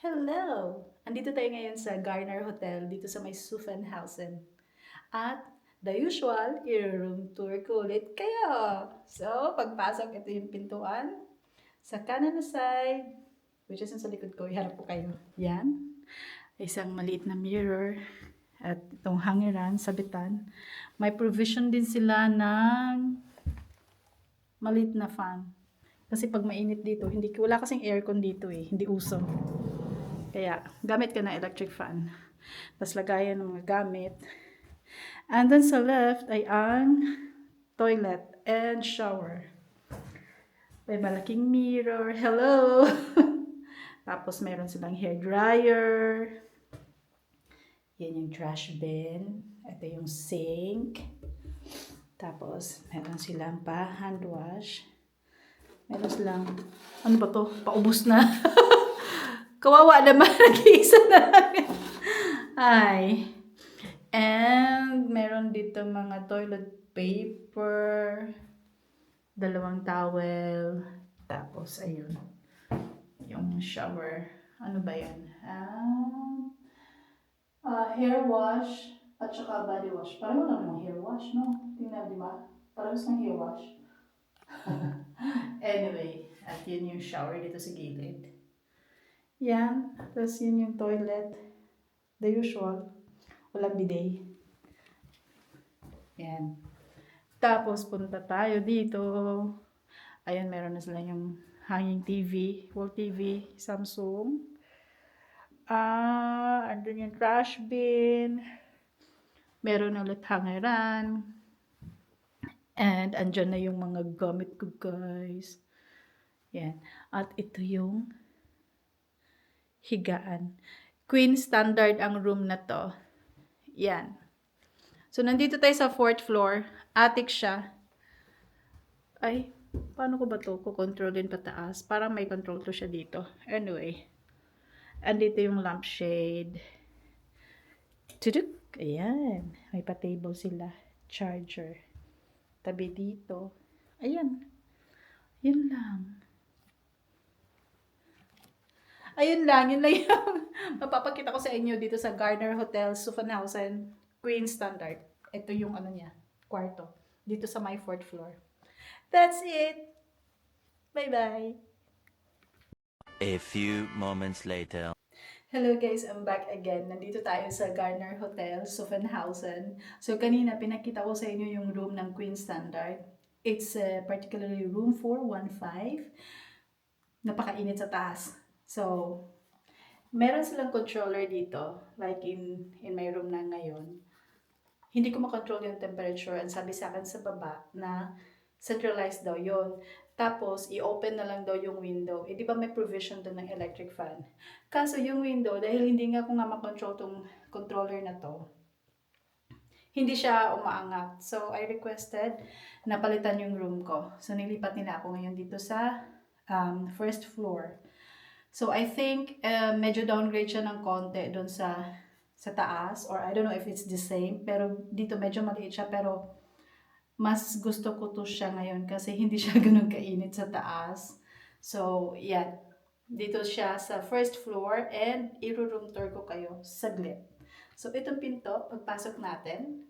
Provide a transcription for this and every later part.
Hello! Andito tayo ngayon sa Garner Hotel dito sa may Zuffenhausen. At the usual, i-room tour ko ulit kayo. So, pagpasok, ito yung pintuan. Sa kanan na side, which is sa likod ko, iharap po kayo. Yan. Isang maliit na mirror. At itong hangiran, sabitan. May provision din sila ng maliit na fan. Kasi pag mainit dito, wala kasing aircon dito hindi uso. Kaya, gamit ka ng electric fan. Tapos, lagayan ng mga gamit. And then, sa left ay ang toilet and shower. May malaking mirror. Hello! Tapos, meron silang hair dryer. Yan yung trash bin. Ito yung sink. Tapos, meron silang pa hand wash. Meron silang, ano ba to? Paubos na. Kawawa naman, nag-iisa na lang. Ay. And, meron dito mga toilet paper, 2 towel, tapos, ayun, yung shower. Ano ba yan? Hair wash, at saka body wash. Pareho lang yung hair wash, no? Tingnan, di ba? Parehos ng hair wash. Anyway, at yun yung shower dito sa gilid. Yan. Tapos yun yung toilet. The usual. Walang bidet. Yan. Tapos punta tayo dito. Ayan, meron na sila yung hanging TV. Wall TV. Samsung. Andun yung trash bin. Meron ulit hangeran. And andyan na yung mga gamit ko, guys. Yan. At ito yung higaan. Queen standard ang room na to. Yan. So, nandito tayo sa 4th floor. Attic siya. Ay, paano ko ba to? Kukontrolin pataas. Parang may control to siya dito. Anyway. Andito yung lampshade. Tuduk. Ayan. May pa-table sila. Charger. Tabi dito. Ayan. Yun lang. Ayun lang, yun lang yung mapapakita ko sa inyo dito sa Garner Hotel, Zuffenhausen, Queen Standard. Ito yung ano niya, kwarto. Dito sa my 4th floor. That's it! Bye-bye! A few moments later. Hello guys, I'm back again. Nandito tayo sa Garner Hotel, Zuffenhausen. So kanina pinakita ko sa inyo yung room ng Queen Standard. It's particularly room 415. Napakainit sa taas. So, meron silang controller dito, like in my room na ngayon. Hindi ko makontrol yung temperature. Ang sabi sa akin sa baba na centralized daw yon. Tapos, i-open na lang daw yung window. Di ba may provision doon ng electric fan? Kaso yung window, dahil hindi nga ko nga makontrol tong controller na to, hindi siya umaangat. So, I requested na palitan yung room ko. So, nilipat nila ako ngayon dito sa 1st floor. So, I think medyo downgrade siya ng konti doon sa taas. Or I don't know if it's the same. Pero dito medyo maliit siya. Pero mas gusto ko to siya ngayon kasi hindi siya ganun kainit sa taas. So, yan. Dito siya sa 1st floor and i-room tour ko kayo saglit. So, itong pinto, pagpasok natin,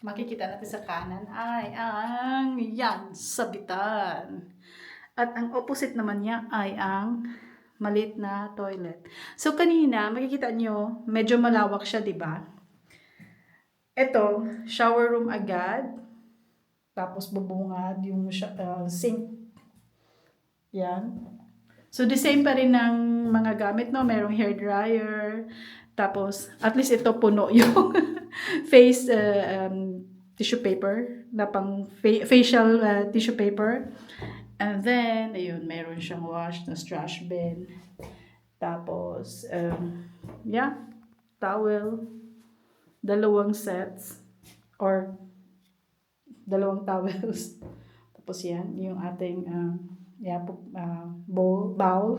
makikita natin sa kanan ay ang yan, sabitan. At ang opposite naman niya ay ang maliit na toilet. So, kanina, makikita nyo, medyo malawak siya, di ba? Ito, shower room agad. Tapos, bubungad yung sink. Yan. So, the same pa rin ng mga gamit, no? Merong hair dryer. Tapos, at least ito puno yung face tissue paper. Na pang facial tissue paper. And then, ayun, meron siyang wash na trash bin. Tapos, yeah, towel. 2 sets. Or, 2 towels. Tapos yan, yung ating bowl.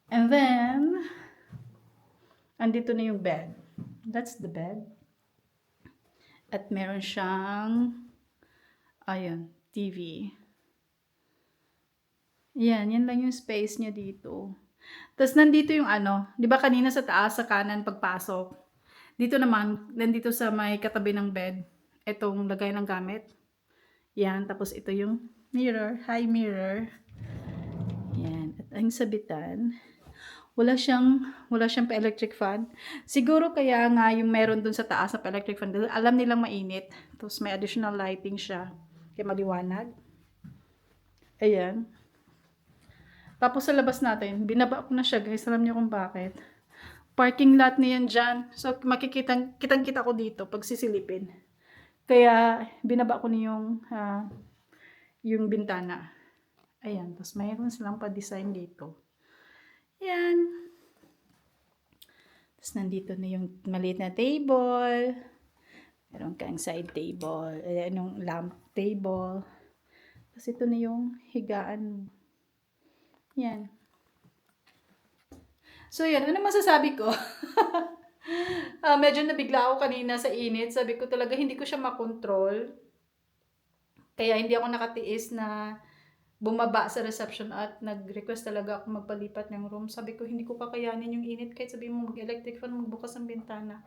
And then, andito na yung bed. That's the bed. At meron siyang, ayun, TV. Yan lang yung space niya dito. Tapos nandito yung ano, 'di ba kanina sa taas sa kanan pagpasok. Dito naman, nandito sa may katabi ng bed, itong lagay ng gamit. Yan, tapos ito yung mirror, high mirror. Yan, at ang sabitan, wala siyang pa-electric fan. Siguro kaya nga yung meron dun sa taas na pa-electric fan, dahil alam nilang mainit. Tapos may additional lighting siya, kaya maliwanag. Ayan. Tapos sa labas natin, binaba ko na siya guys. Alam niyo kung bakit. Parking lot na yan dyan. So kitang-kita ko dito pag sisilipin. Kaya binaba ko na yung bintana. Ayan. Tapos mayroon silang pa-design dito. Ayan. Tapos nandito na yung maliit na table. Meron kang side table. Ayan yung lamp table. Tapos ito na yung higaan. Yan. So, yan. Ano masasabi ko? Medyo nabigla ako kanina sa init. Sabi ko talaga, hindi ko siya makontrol. Kaya hindi ako nakatiis na bumaba sa reception at nag-request talaga ako magpalipat ng room. Sabi ko, hindi ko kakayanin yung init. Kahit sabi mo mag-electric fan, magbukas ng bintana.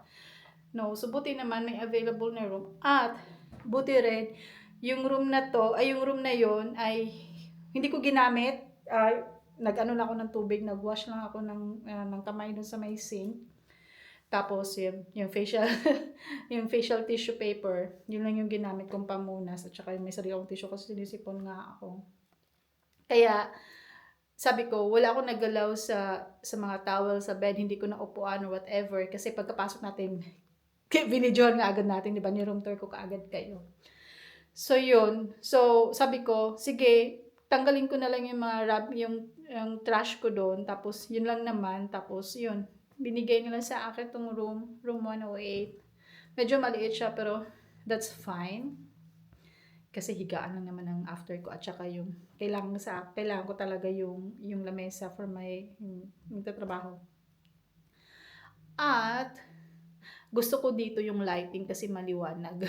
No. So, buti naman may available na room. At, buti rin, yung room na to, ay yung room na yon ay hindi ko ginamit. Nag-ano lang ako ng tubig, nag-wash lang ako ng kamay dun sa may sink. Tapos yung facial yung facial tissue paper, yun lang yung ginamit kong pamunas at saka may sarili akong tissue kasi sinisipon nga ako. Kaya sabi ko, wala akong naggalaw sa mga towel sa bed, hindi ko na upuan or whatever kasi pagkapasok natin binidyohan nga agad natin, di ba? Ni-room tour ko kaagad kayo. So yun. So sabi ko, sige, tanggalin ko na lang yung mga yung trash ko doon. Tapos yun lang naman. Tapos yun, binigay nila sa akin tong room 108. Medyo maliit siya pero that's fine. Kasi higaan lang naman ang after ko at saka yung kailangan ko talaga yung lamesa for my yung trabaho. At gusto ko dito yung lighting kasi maliwanag.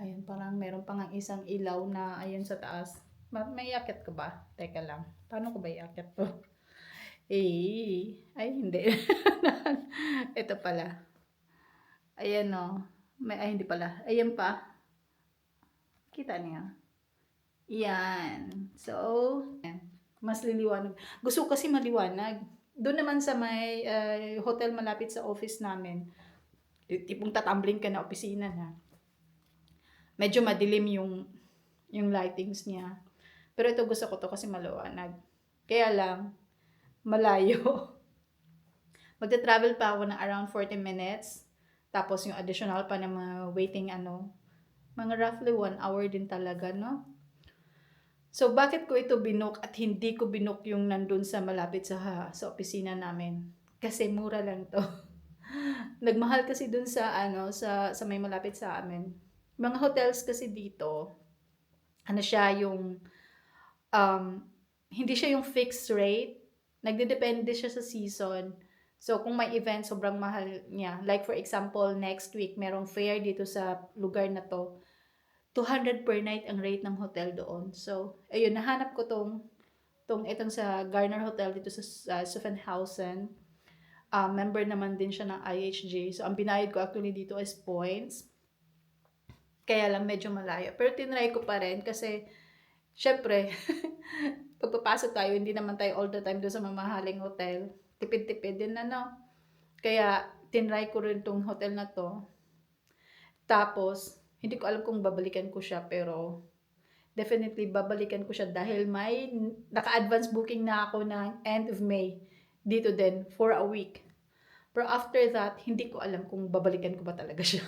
Ayun, parang meron pang isang ilaw na ayun sa taas. May iakyat ka ba? Teka lang. Paano ko ba iakyat to? Ay hindi. Ito pala. Ayan o. Hindi pala. Ayan pa. Kita niya. Yan. So, yan. Mas liliwanag. Gusto ko kasi maliwanag. Doon naman sa may hotel malapit sa office namin. Tipong tatambling ka na opisina na. Medyo madilim yung lightings niya. Pero ito gusto ko to kasi maliwanag. Kaya lang, malayo. Magta-travel pa ako ng around 40 minutes. Tapos yung additional pa ng mga waiting mga roughly 1 hour din talaga, no? So, bakit ko ito binook at hindi ko binook yung nandun sa malapit sa opisina namin? Kasi mura lang to. Nagmahal kasi dun sa sa may malapit sa amin. Mga hotels kasi dito, siya yung hindi siya yung fixed rate. Nagdedepende siya sa season. So, kung may event, sobrang mahal niya. Like for example, next week, merong fair dito sa lugar na to. 200 per night ang rate ng hotel doon. So, ayun, nahanap ko itong sa Garner Hotel dito sa Suffenhausen. Member naman din siya ng IHG. So, ang binayad ko actually dito is points. Kaya lang medyo malayo. Pero tinry ko pa rin kasi, syempre, pagpapasok tayo, hindi naman tayo all the time doon sa mamahaling hotel. Tipid-tipid din Kaya, tinry ko rin tong hotel na to. Tapos, hindi ko alam kung babalikan ko siya, pero definitely babalikan ko siya dahil may naka-advance booking na ako ng end of May dito din for a week. Pero after that, hindi ko alam kung babalikan ko ba talaga siya.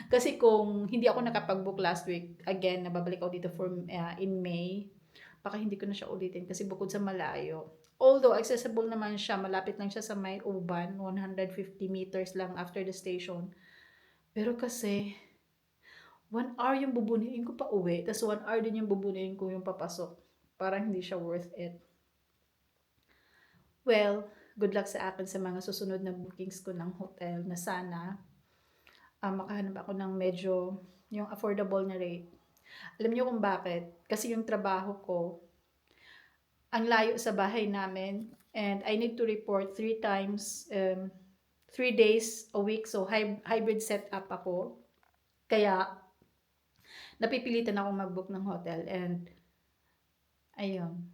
Kasi kung hindi ako nakapag-book last week, again, nababalik ako dito in May, baka hindi ko na siya ulitin kasi bukod sa malayo. Although accessible naman siya, malapit lang siya sa may Uban, 150 meters lang after the station. Pero kasi, 1 hour yung bubuniin ko pa uwi, tapos 1 hour din yung bubuniin ko yung papasok. Parang hindi siya worth it. Well, good luck sa akin sa mga susunod na bookings ko ng hotel na sana makahanap ako ng medyo yung affordable na rate. Alam niyo kung bakit? Kasi yung trabaho ko, ang layo sa bahay namin, and I need to report 3 times, 3 days a week, so hybrid setup ako. Kaya, napipilitan akong mag-book ng hotel, and ayun,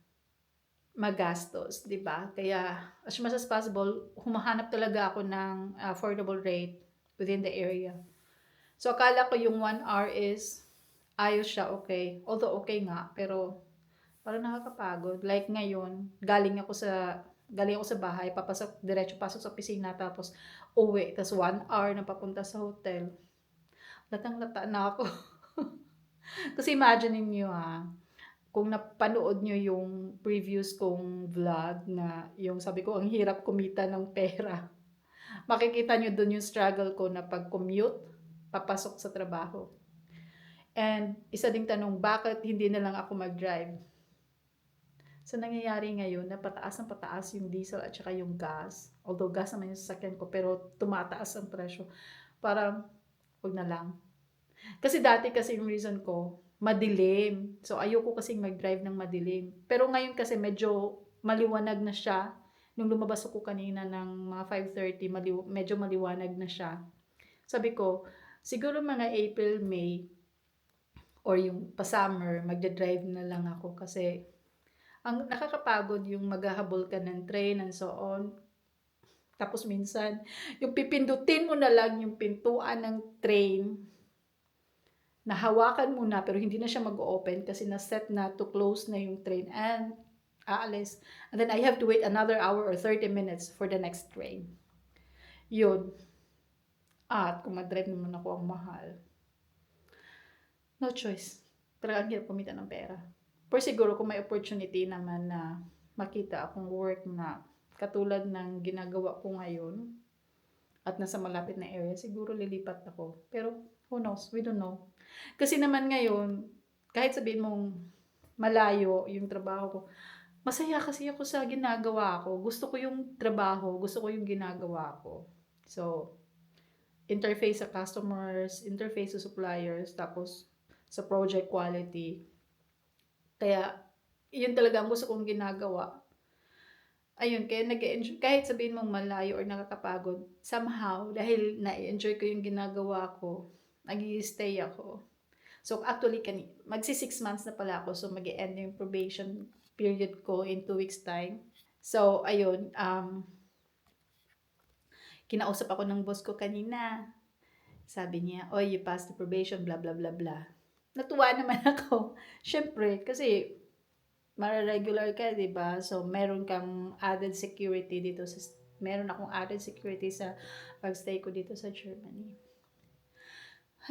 magastos, 'di ba? Kaya, as much as possible, humahanap talaga ako ng affordable rate within the area. So, akala ko yung 1 hour is ayos siya, okay. Although okay nga, pero parang nakakapagod. Like ngayon, galing ako sa bahay, diretso pasok sa opisina, tapos uwi, tapos 1 hour na papunta sa hotel. Latang-lata na ako. Kasi imagine niyo kung napanood nyo yung previous kong vlog na yung sabi ko, ang hirap kumita ng pera. Makikita nyo dun yung struggle ko na pag-commute, papasok sa trabaho. And isa ding tanong, bakit hindi na lang ako mag-drive? So, nangyayari ngayon na pataas ng pataas yung diesel at saka yung gas. Although gas naman yung sasakyan ko, pero tumataas ang presyo. Parang, huwag na lang. Kasi dati kasi yung reason ko, madilim. So, ayoko kasing mag-drive ng madilim. Pero ngayon kasi medyo maliwanag na siya. Nung lumabas ako kanina ng mga 5:30, medyo maliwanag na siya. Sabi ko, siguro mga April, May, or yung pa-summer, magdadrive na lang ako kasi ang nakakapagod yung maghahabol ka ng train and so on. Tapos minsan, yung pipindutin mo na lang yung pintuan ng train, nahawakan mo na pero hindi na siya mag-open kasi na-set na to close na yung train and aalis. And then I have to wait another hour or 30 minutes for the next train. Yun. At kung mag-drive naman ako, ang mahal. No choice. Talagang hirap kumita ng pera. Pero siguro kung may opportunity naman na makita akong work na katulad ng ginagawa ko ngayon at nasa malapit na area, siguro lilipat ako. Pero who knows? We don't know. Kasi naman ngayon, kahit sabihin mong malayo yung trabaho ko, masaya kasi ako sa ginagawa ko. Gusto ko yung trabaho, gusto ko yung ginagawa ko. So, interface sa customers, interface sa suppliers, tapos sa project quality. Kaya, yun talaga ang gusto kong ginagawa. Ayun, kaya nag-enjoy, kahit sabihin mong malayo or nakakapagod, somehow, dahil na-enjoy ko yung ginagawa ko, nag-stay ako. So, actually, magsi 6 months na pala ako, so mag-e-end yung probation period ko in 2 weeks time. So, ayun, kinausap ako ng boss ko kanina. Sabi niya, oh, you passed the probation, blah, blah, blah, blah. Natuwa naman ako. Syempre, kasi mara-regular ka, di ba? So, meron kang added security dito. Meron akong added security sa pagstay ko dito sa Germany.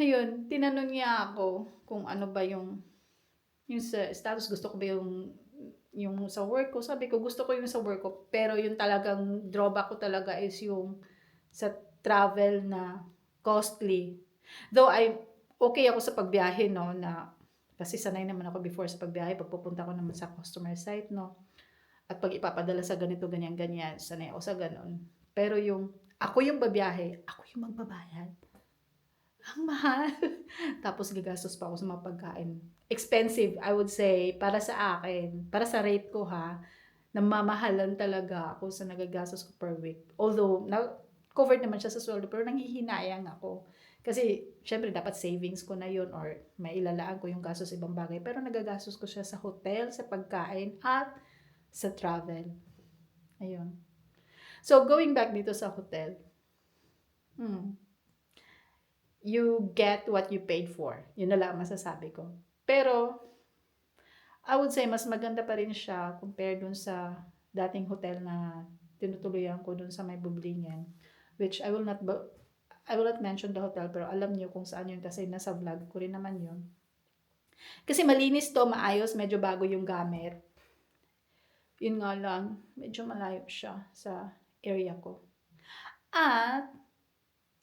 Ayun, tinanong niya ako kung ano ba yung sa status, gusto ko ba yung sa work ko. Sabi ko, gusto ko yung sa work ko. Pero yung talagang drawback ko talaga is yung sa travel na costly. Though okay ako sa pagbiyahe, no, na kasi sanay naman ako before sa pagbiyahe, pag pupunta ko naman sa customer site, no, at pag ipapadala sa ganito, ganyan, sanay ako sa ganon. Pero ako yung babiyahe, ako yung magbabayad. Ang mahal. Tapos gagastos pa ako sa mga pagkain. Expensive, I would say, para sa akin, para sa rate ko namamahalan talaga ako sa nagagastos ko per week. Although, covered naman siya sa sweldo, pero nanghihinayang ako. Kasi, syempre, dapat savings ko na yun or mailalaan ko yung gastos sa ibang bagay. Pero nagagastos ko siya sa hotel, sa pagkain, at sa travel. Ayun. So, going back dito sa hotel, you get what you paid for. Yun na lang masasabi ko. Pero, I would say, mas maganda pa rin siya compared dun sa dating hotel na tinutuluyan ko dun sa may Bublingen. Which I will not mention the hotel, pero alam niyo kung saan yun kasi nasa vlog ko rin naman yun. Kasi malinis to, maayos, medyo bago yung gamit. Yun nga lang, medyo malayo siya sa area ko. At,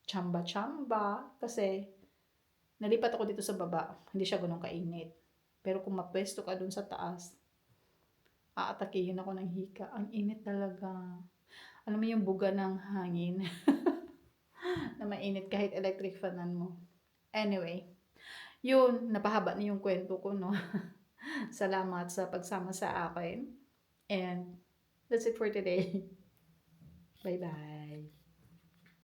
chamba-chamba, kasi nalipat ako dito sa baba, hindi siya ganun kainit. Pero kung mapwesto ka dun sa taas, aatakihin ako ng hika. Ang init talaga. Alam mo yung buga ng hangin na mainit kahit electric fanan mo. Anyway, yun, napahaba na yung kwento ko, no? Salamat sa pagsama sa akin. And that's it for today. Bye-bye.